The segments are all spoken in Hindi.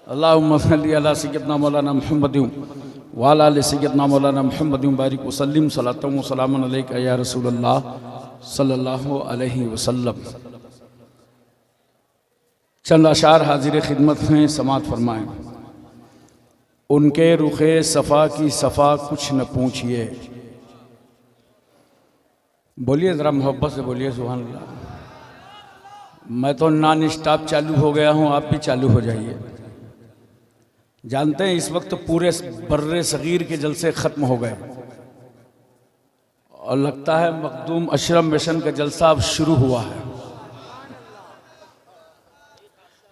अल्लाहुम्मा सल्ली अला सय्यिदना मौलाना मुहम्मद व अला आलि सय्यिदना मौलाना मुहम्मद बारिक वसल्लिम सलातु व सलामुन अलैका या रसूलल्लाह सल्लल्लाहु अलैहि वसल्लम। चंद अशार हाजिर खिदमत में समात फरमाएँ। उनके रुखे सफ़ा की सफ़ा कुछ न पूछिए। बोलिए ज़रा मोहब्बत से बोलिए सुभान अल्लाह। मैं तो नॉन स्टॉप चालू हो गया हूँ, आप भी चालू हो जाइए। जानते हैं इस वक्त पूरे बर्रे सगीर के जलसे ख़त्म हो गए और लगता है मखदूम अशरफ मिशन का जलसा अब शुरू हुआ है।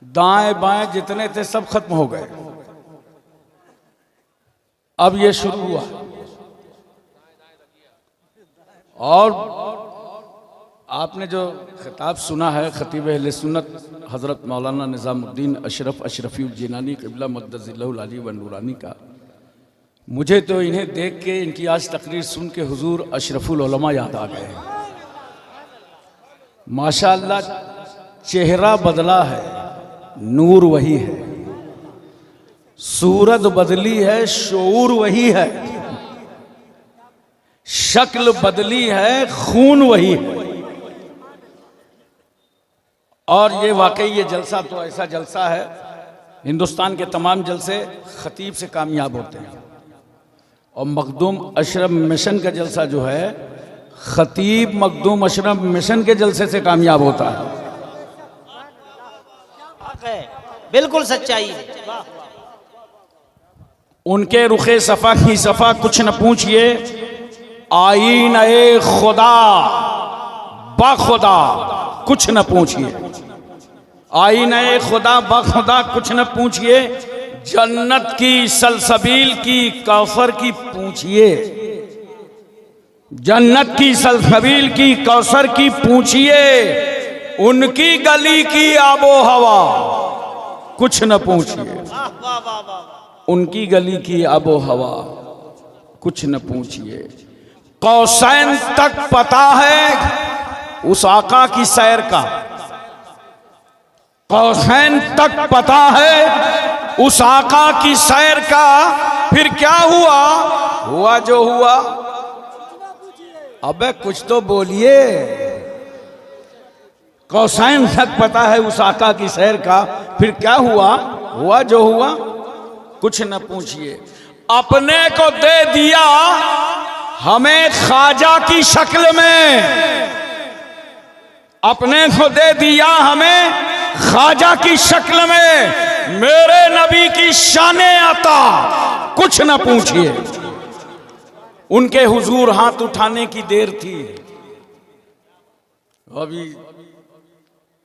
दाएं बाएं जितने थे सब खत्म हो गए, अब ये शुरू हुआ। और आपने जो खिताब सुना है खतीब अहले सुन्नत हज़रत मौलाना निज़ामुद्दीन अशरफ अशरफी जिनानी क़िबला मक़द्दसिल्लाहुल आली व नूरानी का, मुझे तो इन्हें देख के इनकी आज तकरीर सुन के हुजूर अशरफुल उलमा याद आ गए। माशाअल्लाह चेहरा बदला है, नूर वही है, सूरत बदली है, शऊर वही है, शक्ल बदली है, खून वही है। और ये वाकई ये जलसा तो ऐसा जलसा है, हिंदुस्तान के तमाम जलसे खतीब से कामयाब होते हैं और मखदूम अशरफ मिशन का जलसा जो है खतीब मखदूम अशरफ मिशन के जलसे से कामयाब होता है। बिल्कुल सच्चाई है। उनके रुखे सफ़ा की सफ़ा कुछ न पूछिए। आईना खुदा बाखुदा कुछ न पूछिए। आईना खुदा बाखुदा कुछ न पूछिए। जन्नत की सलसबील की कौसर की पूछिए। जन्नत की सलसबील की कौसर की पूछिए। उनकी गली की आबो हवा कुछ न पूछिए। उनकी गली की आबो हवा कुछ न पूछिए। कौसैन तक पता है उस आका की सैर का। कौसैन तक पता है उस आका की सैर का। फिर क्या हुआ? हुआ जो हुआ। अबे कुछ तो बोलिए। कौसैन तक पता है उस आका की सैर का, फिर क्या हुआ? हुआ जो हुआ। कुछ न पूछिए। अपने को दे दिया हमें ख्वाजा की शक्ल में। अपने को दे दिया हमें ख्वाजा की शक्ल में। मेरे नबी की शाने आता कुछ न पूछिए। उनके हुजूर हाथ उठाने की देर थी। अभी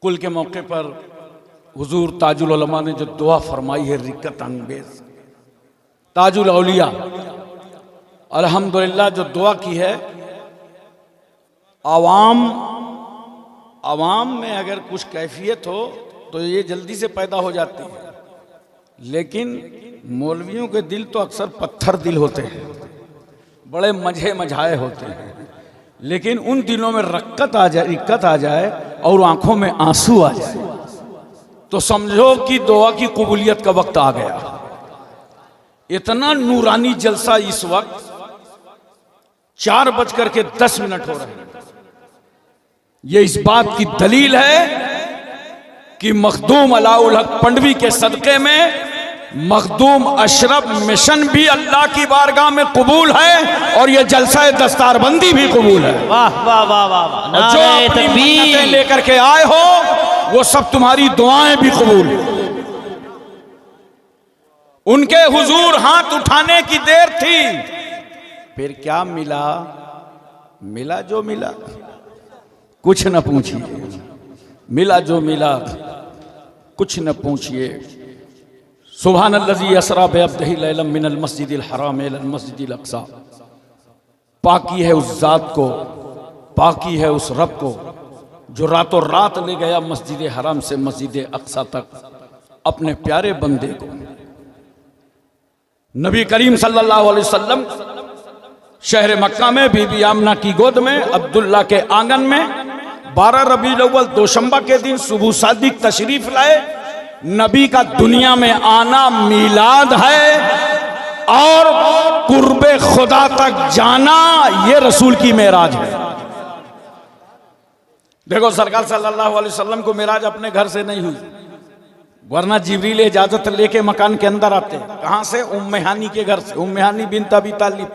कुल के मौके पर हुजूर ताजुल उलमा ने जो दुआ फरमाई है रिक्कत अंगेज, ताजुल औलिया, अल्हम्दुलिल्लाह जो दुआ की है, आवाम में अगर कुछ कैफियत हो तो ये जल्दी से पैदा हो जाती है, लेकिन मौलवियों के दिल तो अक्सर पत्थर दिल होते हैं, बड़े मझे मझाए होते हैं। लेकिन उन दिलों में रिक्कत आ जाए और आंखों में आंसू आ जाए तो समझो कि दुआ की कबूलियत का वक्त आ गया। इतना नूरानी जलसा इस वक्त 4:10 हो रहे हैं। ये इस बात की दलील है कि मखदूम अलाउल हक पंडवी के सदक़े में मखदूम अशरफ मिशन भी अल्लाह की बारगाह में कबूल है और ये जलसा दस्तारबंदी भी कबूल है। वाह वाह वाह वाह। और जो अपनी मन्नतें लेकर के आए हो वो सब तुम्हारी दुआएं भी कबूल। उनके हुजूर हाथ उठाने की देर थी। फिर क्या मिला? मिला जो मिला कुछ न पूछिए। मिला जो मिला कुछ न पूछिए। सुब्हानल्लज़ी असरा बिअब्दिही लैलन मिनल मस्जिदिल हराम इलल मस्जिदिल अक़सा। पाकी है उस ज़ात को, पाकी है उस रब को जो रातों रात ले गया मस्जिद हराम से मस्जिद अक़सा तक अपने प्यारे बंदे को। नबी करीम सल्लल्लाहु अलैहि वसल्लम शहर मक्का में बीबी आमना की गोद में अब्दुल्ला के आंगन में 12 रबीउल अव्वल दोशंबा के दिन सुबह सादिक तशरीफ लाए नबी का दुनिया में आना मीलाद है और कुर्बे खुदा तक जाना ये रसूल की मेराज है। देखो सरकार सल्लल्लाहु अलैहि वसल्लम को मेराज अपने घर से नहीं हुई, वरना जिब्रील इजाजत लेके मकान के अंदर आते। कहां से? उम्मे हानी के घर से। उम्मे हानी बिन्त अबी तालिब।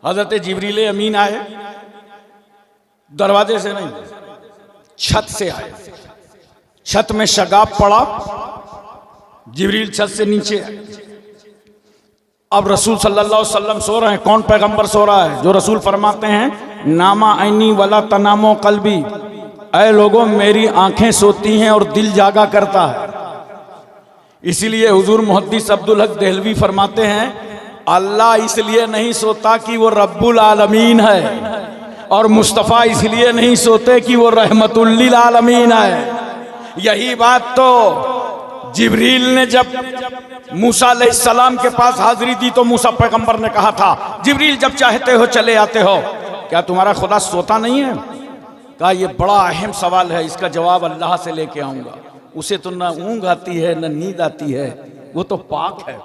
हजरत जिब्रील अमीन आए, दरवाजे से नहीं, छत से आए। छत में शगाब पड़ा, जिब्रील छत से नीचे आए। अब रसूल सल्लल्लाहु अलैहि वसल्लम सो रहे हैं। कौन पैगंबर सो रहा है? जो रसूल फरमाते हैं नामा ऐनी वला तनामो कल्बी, ऐ लोगों मेरी आंखें सोती हैं और दिल जागा करता है। इसीलिए हुजूर मुहद्दिस अब्दुल हक देहलवी फरमाते हैं अल्लाह इसलिए नहीं सोता कि वो रब्बुल आलमीन है, और मुस्तफ़ा इसलिए नहीं सोते कि वो रहमतुल लिल आलमीन है। यही बात तो जिब्रील ने जब मूसा अलैहिस्सलाम के पास हाजिरी दी तो मूसा पैगंबर ने कहा था जिब्रील जब चाहते हो चले आते हो, क्या तुम्हारा खुदा सोता नहीं है? कहा ये बड़ा अहम सवाल है, इसका जवाब अल्लाह से लेके आऊंगा। उसे तो ना ऊँघ आती है ना नींद आती है, वो तो पाक है।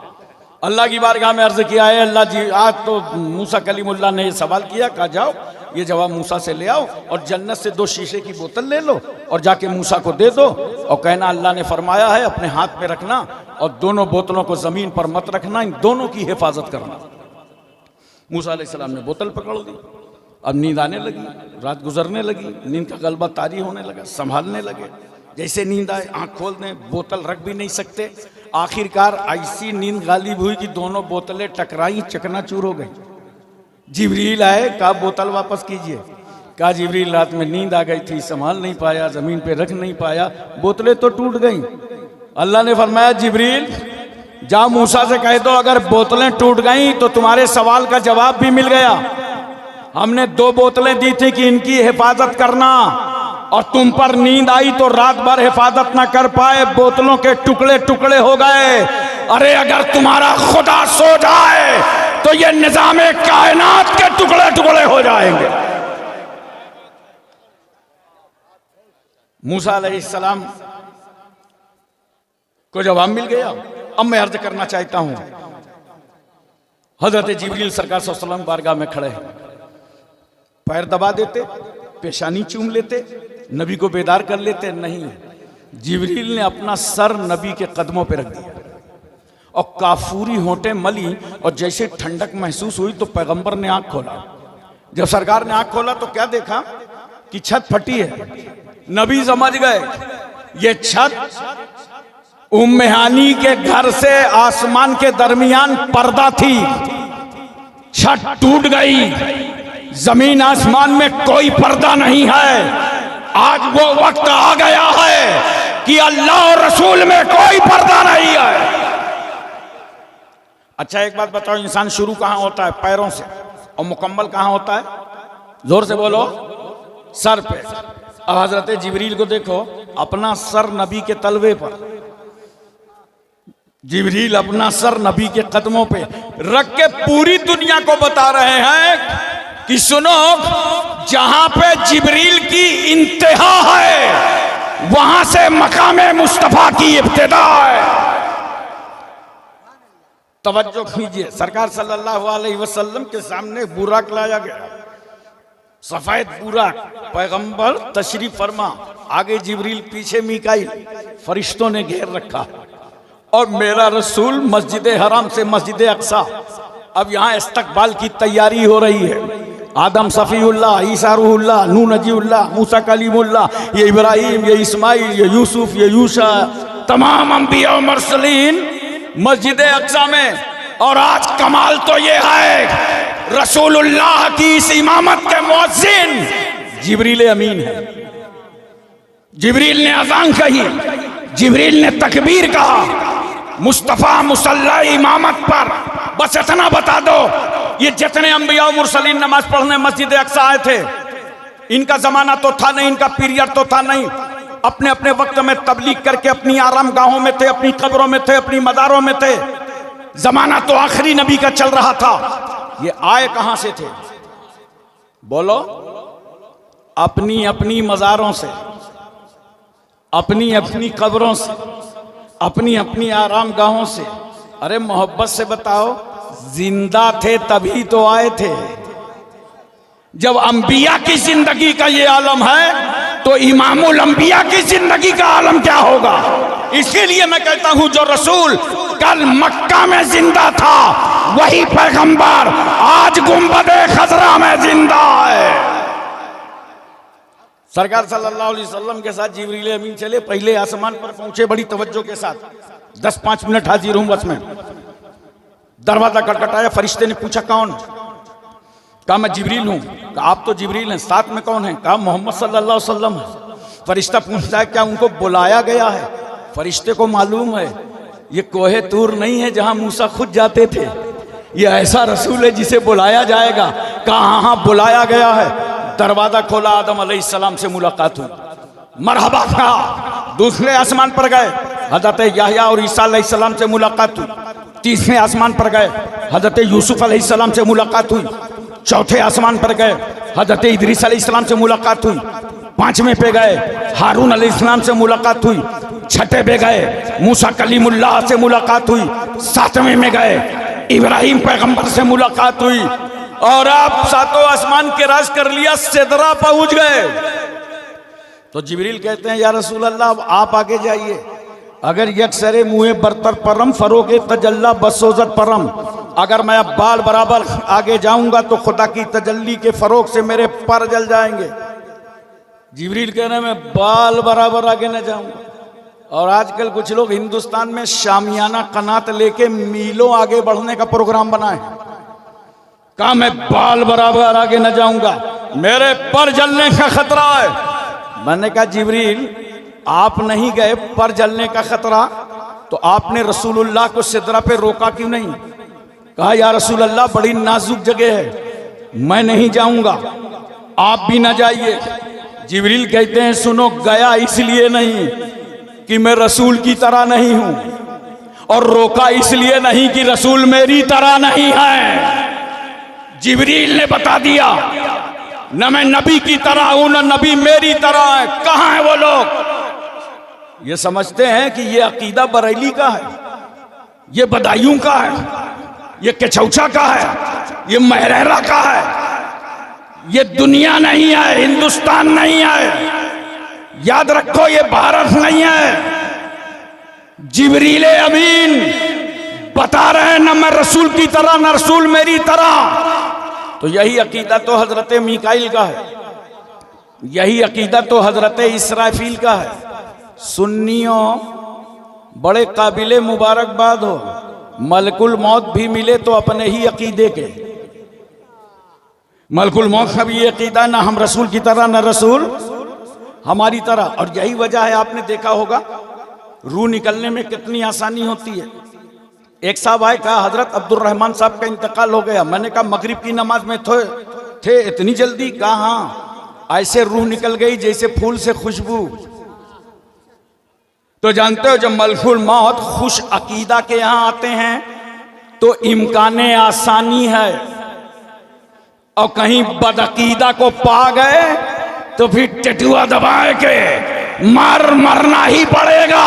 अल्लाह की बारगाह में अर्ज किया है अल्लाह जी आज तो मूसा कलीमुल्लाह ने ये सवाल किया, कहा जाओ ये जवाब मूसा से ले आओ और जन्नत से 2 शीशे की बोतल ले लो और जाके मूसा को दे दो और कहना अल्लाह ने फरमाया है अपने हाथ में रखना और दोनों बोतलों को जमीन पर मत रखना, इन दोनों की हिफाजत करना। मूसा अलैहिस्सलाम ने बोतल पकड़ ली। अब नींद आने लगी, रात गुजरने लगी, नींद का गलबा तारी होने लगा, संभालने लगे। जैसे नींद आए आंख खोल दें, बोतल रख भी नहीं सकते। आखिरकार ऐसी नींद गालिब हुई कि दोनों बोतलें टकराई, चकनाचूर हो गई। जिब्रील आए, कहा बोतल वापस कीजिए। कहा जिब्रील रात में नींद आ गई थी, संभाल नहीं पाया, जमीन पे रख नहीं पाया, बोतलें तो टूट गई। अल्लाह ने फरमाया जिब्रील जाओ मूसा से कह दो अगर बोतलें टूट गई तो तुम्हारे सवाल का जवाब भी मिल गया। हमने 2 बोतलें दी थी कि इनकी हिफाजत करना, और तुम पर नींद आई तो रात भर हिफाजत ना कर पाए, बोतलों के टुकड़े टुकड़े हो गए। अरे अगर तुम्हारा खुदा सो जाए तो ये निजामे कायनात के टुकड़े टुकड़े हो जाएंगे। मूसा अलैहिस्सलाम को जवाब मिल गया। अब मैं अर्ज करना चाहता हूं, हजरत जिब्रील सरकार सल्लल्लाहु अलैहि वसल्लम बारगाह में खड़े हैं, पैर दबा देते, पेशानी चूम लेते, नबी को बेदार कर लेते। नहीं, जिब्रील ने अपना सर नबी के कदमों पे रख दिया और काफूरी होंठें मली, और जैसे ठंडक महसूस हुई तो पैगंबर ने आंख खोला। जब सरकार ने आंख खोला तो क्या देखा कि छत फटी है। नबी समझ गए ये छत उम्मे हानी के घर से आसमान के दरमियान पर्दा थी, छत टूट गई, जमीन आसमान में कोई पर्दा नहीं है। आज वो वक्त आ गया है कि अल्लाह और रसूल में कोई पर्दा नहीं है। अच्छा एक बात बताओ, इंसान शुरू कहां होता है? पैरों से, और मुकम्मल कहां होता है? जोर से बोलो, सर पे। अब हजरत जिब्रील को देखो, अपना सर नबी के तलवे पर, जिब्रील अपना सर नबी के कदमों पे रख के पूरी दुनिया को बता रहे हैं कि सुनो, जहां पे जिब्रील की इंतहा है वहां से मकामे मुस्तफा की इब्तिदा है। तवज्जो कीजिए, सरकार सल्लल्लाहु अलैहि वसल्लम के सामने बुराक लाया गया, सफेद बुराक, पैगंबर तशरीफ फरमा, आगे जिब्रील, पीछे मीकाईल, फरिश्तों ने घेर रखा, और मेरा रसूल मस्जिद हराम से मस्जिद अक्सा। अब यहाँ इस्तकबाल की तैयारी हो रही है। आदम सफ़ीउल्लाह, ईसा रूहुल्लाह, नूह नजीउल्लाह, मूसा कलीमुल्लाह, ये इब्राहिम, ये इस्माइल, ये यूसुफ, ये यूशा, तमाम अंबिया और मुरसलीन मस्जिद अक्सा में। और आज कमाल तो ये है, रसूलुल्लाह की इस इमामत के मुअज्जिन जिब्रील अमीन है। जिब्रील ने अज़ान कही, जिब्रील ने तकबीर कहा, मुस्तफ़ा मुसल्ला इमामत पर। बस इतना बता दो, ये जितने अंबिया और मुरसलीन नमाज पढ़ने मस्जिद अक्सा आए थे, इनका जमाना तो था नहीं, इनका पीरियड तो था नहीं, अपने अपने वक्त में तबलीग करके अपनी आराम गाहों में थे, अपनी कब्रों में थे, अपनी मदारों में थे। जमाना तो आखिरी नबी का चल रहा था। ये आए कहां से थे? बोलो, अपनी अपनी मजारों से, अपनी अपनी कब्रों से। अपनी अपनी आराम गाहों से। अरे मोहब्बत से बताओ, जिंदा थे तभी तो आए थे। जब अंबिया की जिंदगी का ये आलम है तो इमामुल अंबिया की जिंदगी का आलम क्या होगा। इसीलिए मैं कहता हूं जो रसूल कल मक्का में जिंदा था वही पैगंबर आज गुंबदे खजरा में जिंदा है। सरकार सल्लल्लाहु अलैहि वसल्लम के साथ जिब्रील अमीन चले, पहले आसमान पर पहुंचे बड़ी तवज्जो के साथ। 10-5 मिनट हाजिर हूं बस में। दरवाजा खटखटाया, फरिश्ते ने पूछा कौन। कहा मैं जिब्रील हूं। कहा आप तो जिब्रील हैं, साथ में कौन है। कहा मोहम्मद सल्लल्लाहु अलैहि वसल्लम है। फरिश्ता पूछता है क्या उनको बुलाया गया है। फरिश्ते को मालूम है ये कोहे तूर नहीं है जहां मूसा खुद जाते थे, ये ऐसा रसूल है जिसे बुलाया जाएगा। कहा हाँ बुलाया गया है। दरवाजा खोला, आदम अलैहिस्सलाम से मुलाकात हुई, मरहबा कहा। दूसरे आसमान पर गए, हजरत याहया और ईसा अलैहिस्सलाम से मुलाकात हुई। तीसरे आसमान पर गए, हजरत यूसुफ अलैहिस्सलाम से मुलाकात हुई। चौथे आसमान पर गए, हजरत इदरीस अलैहिस्सलाम से मुलाकात हुई। पांचवें पे गए, हारून अलैहिस्सलाम से मुलाकात हुई। छठे पे गए, मूसा कलीमुल्लाह से मुलाकात हुई। सातवें में गए, इब्राहिम पैगंबर से मुलाकात हुई। और आप सातों आसमान के राज कर लिया, सिदरा पहुंच गए। तो जिब्रील कहते हैं या रसूल अल्लाह अब आप आगे जाइए। अगर यकसरे मुँह बरतर परम फरोगे तजल्ला बसोजत परम। अगर मैं अब बाल बराबर आगे जाऊंगा तो खुदा की तजल्ली के फरोग से मेरे पर जल जाएंगे। जिब्रील कह रहे मैं बाल बराबर आगे न जाऊंगा। और आजकल कुछ लोग हिंदुस्तान में शामियाना कनात लेके मीलों आगे बढ़ने का प्रोग्राम बनाए। कहा मैं बाल बराबर आगे न जाऊंगा, मेरे पर जलने का खतरा है। मैंने कहा जिब्रील आप नहीं गए पर जलने का खतरा, तो आपने रसूलुल्लाह को सिदरा पे रोका क्यों नहीं। कहा या रसूल अल्लाह बड़ी नाजुक जगह है, मैं नहीं जाऊंगा, आप भी ना जाइए। जिब्रील कहते हैं सुनो, गया इसलिए नहीं कि मैं रसूल की तरह नहीं हूं, और रोका इसलिए नहीं कि रसूल मेरी तरह नहीं है। जिब्रील ने बता दिया न मैं नबी की तरह हूं न नबी मेरी तरह है। कहां है वो लोग। ये समझते हैं कि ये अकीदा बरेली का है, ये बदायूं का है, ये केचौचा का है, ये महरेरा का है। ये दुनिया नहीं है, हिंदुस्तान नहीं है। याद रखो ये भारत नहीं है। जिब्रील अमीन बता रहे हैं न मैं रसूल की तरह न रसूल मेरी तरह। तो यही अकीदा तो हजरत मीकाइल का है, यही अकीदा तो हजरत इसराफील का है। सुन्नियों बड़े काबिले मुबारकबाद हो, मलकुल मौत भी मिले तो अपने ही अकीदे के। मलकुल मौत का भी ये अकीदा ना हम रसूल की तरह ना रसूल हमारी तरह। और यही वजह है आपने देखा होगा रूह निकलने में कितनी आसानी होती है। एक साहब आए, कहा हजरत अब्दुल रहमान साहब का इंतकाल हो गया। मैंने कहा मगरिब की नमाज में थे इतनी जल्दी। कहा हाँ, ऐसे रूह निकल गई जैसे फूल से खुशबू। तो जानते हो जब मलकुल मौत खुश अकीदा के यहां आते हैं तो इम्काने आसानी है, और कहीं बदअकीदा को पा गए तो फिर टेटुआ दबाए के मरना ही पड़ेगा।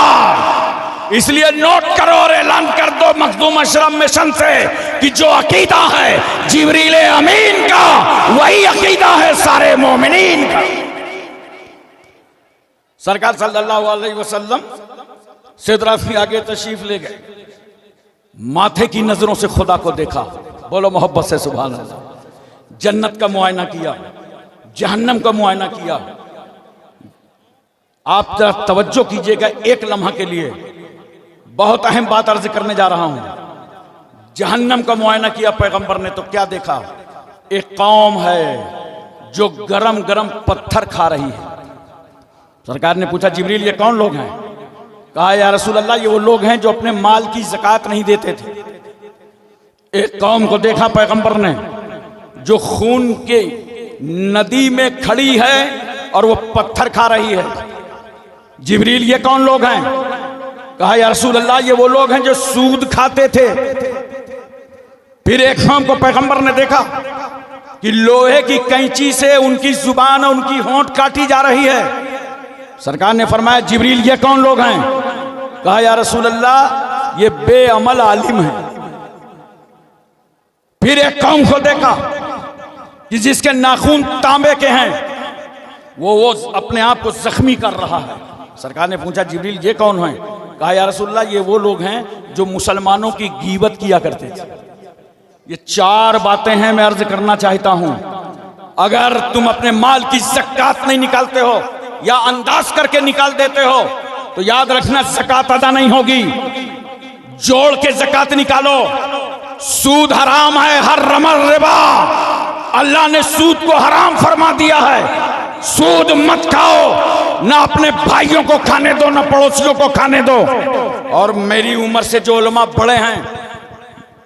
इसलिए नोट करो और ऐलान कर दो मखदूम अशरफ मिशन से कि जो अकीदा है जिब्रील अमीन का वही अकीदा है सारे मोमिनीन का। सरकार सल्लल्लाहु अलैहि वसल्लम सिदरा से आगे तशरीफ ले गए, माथे की नजरों से खुदा को देखा। बोलो मोहब्बत से सुभान अल्लाह। जन्नत का मुआयना किया, जहन्नम का मुआयना किया। आप जरा तवज्जो कीजिएगा एक लम्हा के लिए, बहुत अहम बात अर्ज करने जा रहा हूं। जहन्नम का मुआयना किया पैगंबर ने तो क्या देखा। एक कौम है जो गरम गरम पत्थर खा रही है। सरकार ने पूछा जिब्रील ये कौन लोग हैं। कहा या रसूल अल्लाह ये वो लोग हैं जो अपने माल की ज़कात नहीं देते थे। एक कौम को देखा पैगंबर ने जो खून के नदी में खड़ी है और वो पत्थर खा रही है। जिब्रील ये कौन लोग हैं। कहा या रसूल अल्लाह ये वो लोग हैं जो सूद खाते थे। फिर एक कौम को पैगंबर ने देखा कि लोहे की कैंची से उनकी जुबान और उनकी होंठ काटी जा रही है। सरकार ने फरमाया जिब्रील ये कौन लोग हैं। कहा या रसूल अल्लाह ये बेअमल आलिम है। फिर एक कौम को देखा कि जिसके नाखून तांबे के हैं, वो अपने आप को जख्मी कर रहा है। सरकार ने पूछा जिब्रील ये कौन है? कहा या रसूल अल्लाह ये वो लोग हैं जो मुसलमानों की गीबत किया करते थे। ये चार बातें हैं, मैं अर्ज करना चाहता हूं। अगर तुम अपने माल की ज़कात नहीं निकालते हो या अंदाज करके निकाल देते हो तो याद रखना ज़कात अदा नहीं होगी। जोड़ के ज़कात निकालो। सूद हराम है, हर रमल रिबा, अल्लाह ने सूद को हराम फरमा दिया है। सूद मत खाओ, ना अपने भाइयों को खाने दो, ना पड़ोसियों को खाने दो। और मेरी उम्र से जो उलमा बड़े हैं,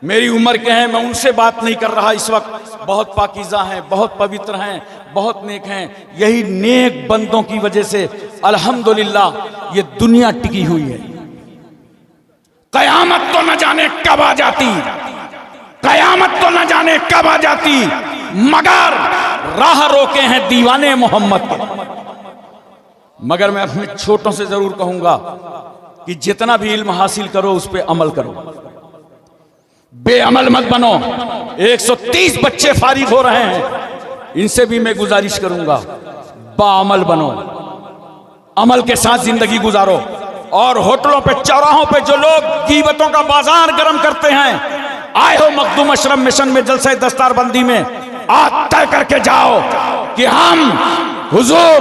मेरी उम्र के हैं, मैं उनसे बात नहीं कर रहा इस वक्त। बहुत पाकीज़ा हैं, बहुत पवित्र हैं, बहुत नेक हैं। यही नेक बंदों की वजह से अल्हम्दुलिल्लाह ये दुनिया टिकी हुई है। कयामत तो न जाने कब आ जाती, कयामत तो न जाने कब आ जाती, मगर राह रोके हैं दीवाने मोहम्मद के। मगर मैं अपने छोटों से जरूर कहूंगा कि जितना भी इल्म हासिल करो उस पर अमल करो, बेअमल मत बनो। 130 बच्चे फारिग हो रहे हैं, इनसे भी मैं गुजारिश करूंगा बाअमल बनो, अमल के साथ जिंदगी गुजारो। और होटलों पे, चौराहों पे जो लोग गीबतों का बाजार गर्म करते हैं, आए हो मखदूम अशरफ मिशन में जलसे दस्तारबंदी में, आज तय करके जाओ कि हम हुजूर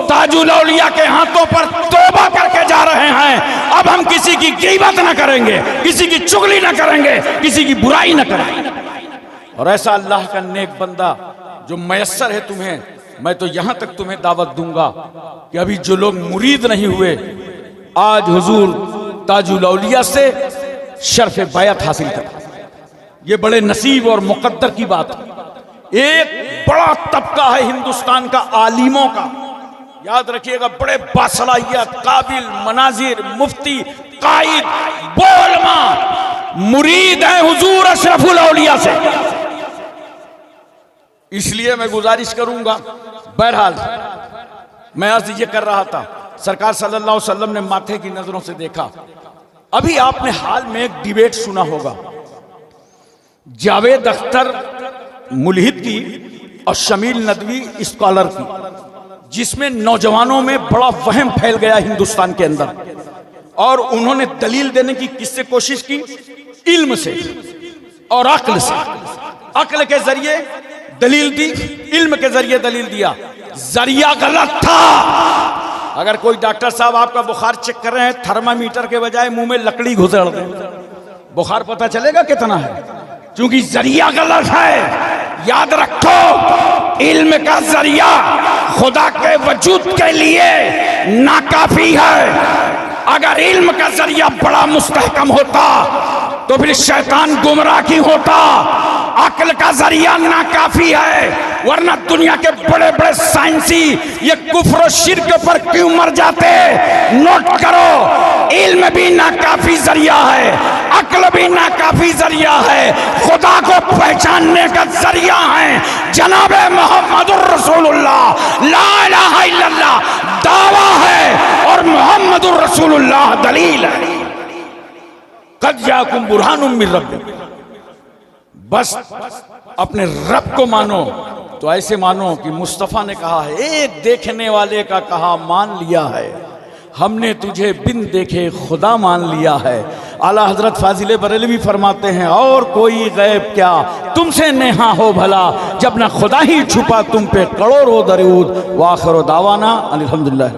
ताजुल औलिया के हाथों पर तौबा करके जा रहे हैं। अब हम किसी की गीबत न करेंगे, किसी की चुगली न करेंगे, किसी की बुराई न करेंगे। और ऐसा अल्लाह का नेक बंदा जो मयस्सर है तुम्हें, मैं तो यहां तक तुम्हें दावत दूंगा कि अभी जो लोग मुरीद नहीं हुए, आज हुजूर ताजुल औलिया से शर्फ बैत हासिल कर। ये बड़े नसीब और मुकद्दर की बात है। एक बड़ा तबका है हिंदुस्तान का आलिमों का, याद रखिएगा, बड़े बासलाहियत, काबिल, मनाजिर, मुफ्ती, कायद, बोलमा, मुरीद है हुजूर अशरफुल औलिया से। इसलिए मैं गुजारिश करूंगा, बहरहाल मैं अर्ज ये कर रहा था, सरकार सल्लल्लाहु अलैहि वसल्लम ने माथे की नजरों से देखा। अभी आपने हाल में एक डिबेट सुना होगा जावेद अख्तर मुल्हिद की और शमील नदवी स्कॉलर की, जिसमें नौजवानों में बड़ा वहम फैल गया हिंदुस्तान के अंदर। और उन्होंने दलील देने की किससे कोशिश की? इल्म से और अक्ल से। अक्ल के जरिए दलील दी, इल्म के जरिए दलील दिया। जरिया गलत था। अगर कोई डॉक्टर साहब आपका बुखार चेक कर रहे हैं, थर्मामीटर के बजाय मुंह में लकड़ी घुसेड़ दें, बुखार पता चलेगा कितना है? क्योंकि जरिया गलत है। याद रखो, इल्म का जरिया खुदा के वजूद के लिए नाकाफी है। अगर इल्म का जरिया बड़ा मुस्तहकम होता तो फिर शैतान गुमराह क्यों होता? अक्ल का जरिया नाकाफी है, वरना दुनिया के बड़े बड़े साइंसी ये कुफ्र और शिर्क पर क्यों मर जाते? नोट करो, इल्म भी नाकाफी जरिया है, अक्ल भी नाकाफी जरिया है, खुदा को पहचानने का जरिया है जनाबे मोहम्मदुर रसूलुल्लाह, ला इलाहा इल्लल्लाह दावा है और मोहम्मदुर रसूलुल्लाह दलील है। कद जाकुम बुरहानुम मिन रब्बिकुम। बस अपने रब को मानो तो ऐसे मानो कि मुस्तफ़ा ने कहा है, एक देखने वाले का कहा मान लिया है, हमने तुझे बिन देखे खुदा मान लिया है। आला हजरत फाजिल बरेलवी फरमाते हैं, और कोई गैब क्या तुमसे नेहा हो भला, जब ना खुदा ही छुपा तुम पे करोड़ों दरूद। वाखिर दावाना अल्हम्दुलिल्लाह।